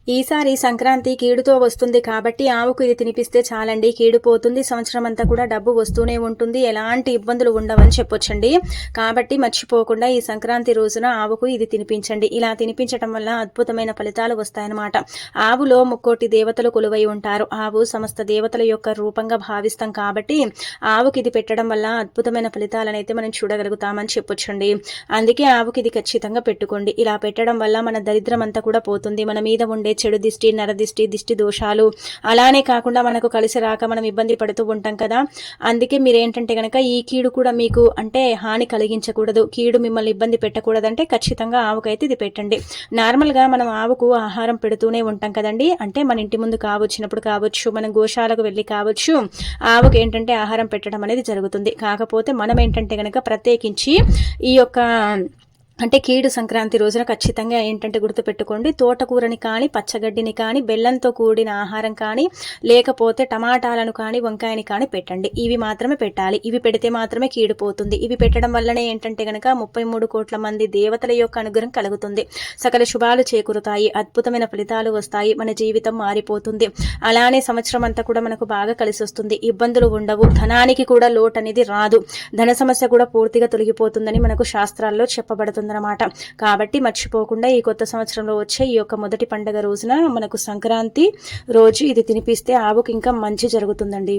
ఈసారి సంక్రాంతి కీడుతో వస్తుంది కాబట్టి ఆవుకు ఇది తినిపిస్తే చాలండి, కీడు పోతుంది. సంవత్సరం అంతా కూడా డబ్బు వస్తూనే ఉంటుంది, ఎలాంటి ఇబ్బందులు ఉండవని చెప్పొచ్చండి. కాబట్టి మర్చిపోకుండా ఈ సంక్రాంతి రోజున ఆవుకు ఇది తినిపించండి. ఇలా తినిపించడం వల్ల అద్భుతమైన ఫలితాలు వస్తాయన్నమాట. ఆవులో ముక్కోటి దేవతలు కొలువై ఉంటారు. ఆవు సమస్త దేవతల యొక్క రూపంగా భావిస్తాం కాబట్టి ఆవుకి ఇది పెట్టడం వల్ల అద్భుతమైన ఫలితాలను అయితే మనం చూడగలుగుతామని చెప్పొచ్చండి. అందుకే ఆవుకి ఇది ఖచ్చితంగా పెట్టుకోండి. ఇలా పెట్టడం వల్ల మన దరిద్రం అంతా కూడా పోతుంది. మన మీద ఉండే చెడు దిష్టి, నరదిష్టి, దిష్టి దోషాలు అలానే కాకుండా మనకు కలిసి రాక మనం ఇబ్బంది పడుతూ ఉంటాం కదా. అందుకే మీరేంటంటే కనుక ఈ కీడు కూడా మీకు అంటే హాని కలిగించకూడదు, కీడు మిమ్మల్ని ఇబ్బంది పెట్టకూడదంటే ఖచ్చితంగా ఆవుకైతే ఇది పెట్టండి. నార్మల్గా మనం ఆవుకు ఆహారం పెడుతూనే ఉంటాం కదండి. అంటే మన ఇంటి ముందు కావచ్చినప్పుడు కావచ్చు, మనం గోశాలకు వెళ్ళి కావచ్చు, ఆవుకు ఏంటంటే ఆహారం పెట్టడం అనేది జరుగుతుంది. కాకపోతే మనం ఏంటంటే కనుక ప్రత్యేకించి ఈ యొక్క అంటే కీడు సంక్రాంతి రోజున ఖచ్చితంగా ఏంటంటే గుర్తుపెట్టుకోండి, తోటకూరని కానీ, పచ్చగడ్డిని కానీ, బెల్లంతో కూడిన ఆహారం కానీ, లేకపోతే టమాటాలను కానీ, వంకాయని కానీ పెట్టండి. ఇవి మాత్రమే పెట్టాలి. ఇవి పెడితే మాత్రమే కీడు పోతుంది. ఇవి పెట్టడం వల్లనే ఏంటంటే కనుక 33 కోట్ల మంది దేవతల యొక్క అనుగ్రహం కలుగుతుంది. సకల శుభాలు చేకూరుతాయి, అద్భుతమైన ఫలితాలు వస్తాయి, మన జీవితం మారిపోతుంది. అలానే సంవత్సరం అంతా కూడా మనకు బాగా కలిసి వస్తుంది, ఇబ్బందులు ఉండవు, ధనానికి కూడా లోటు అనేది రాదు, ధన సమస్య కూడా పూర్తిగా తొలగిపోతుందని మనకు శాస్త్రాల్లో చెప్పబడుతుంది అన్నమాట. కాబట్టి మర్చిపోకుండా ఈ కొత్త సంవత్సరంలో వచ్చే ఈ యొక్క మొదటి పండుగ రోజున మనకు సంక్రాంతి రోజు ఇది తినిపిస్తే ఆవుకి ఇంకా మంచి జరుగుతుందండి.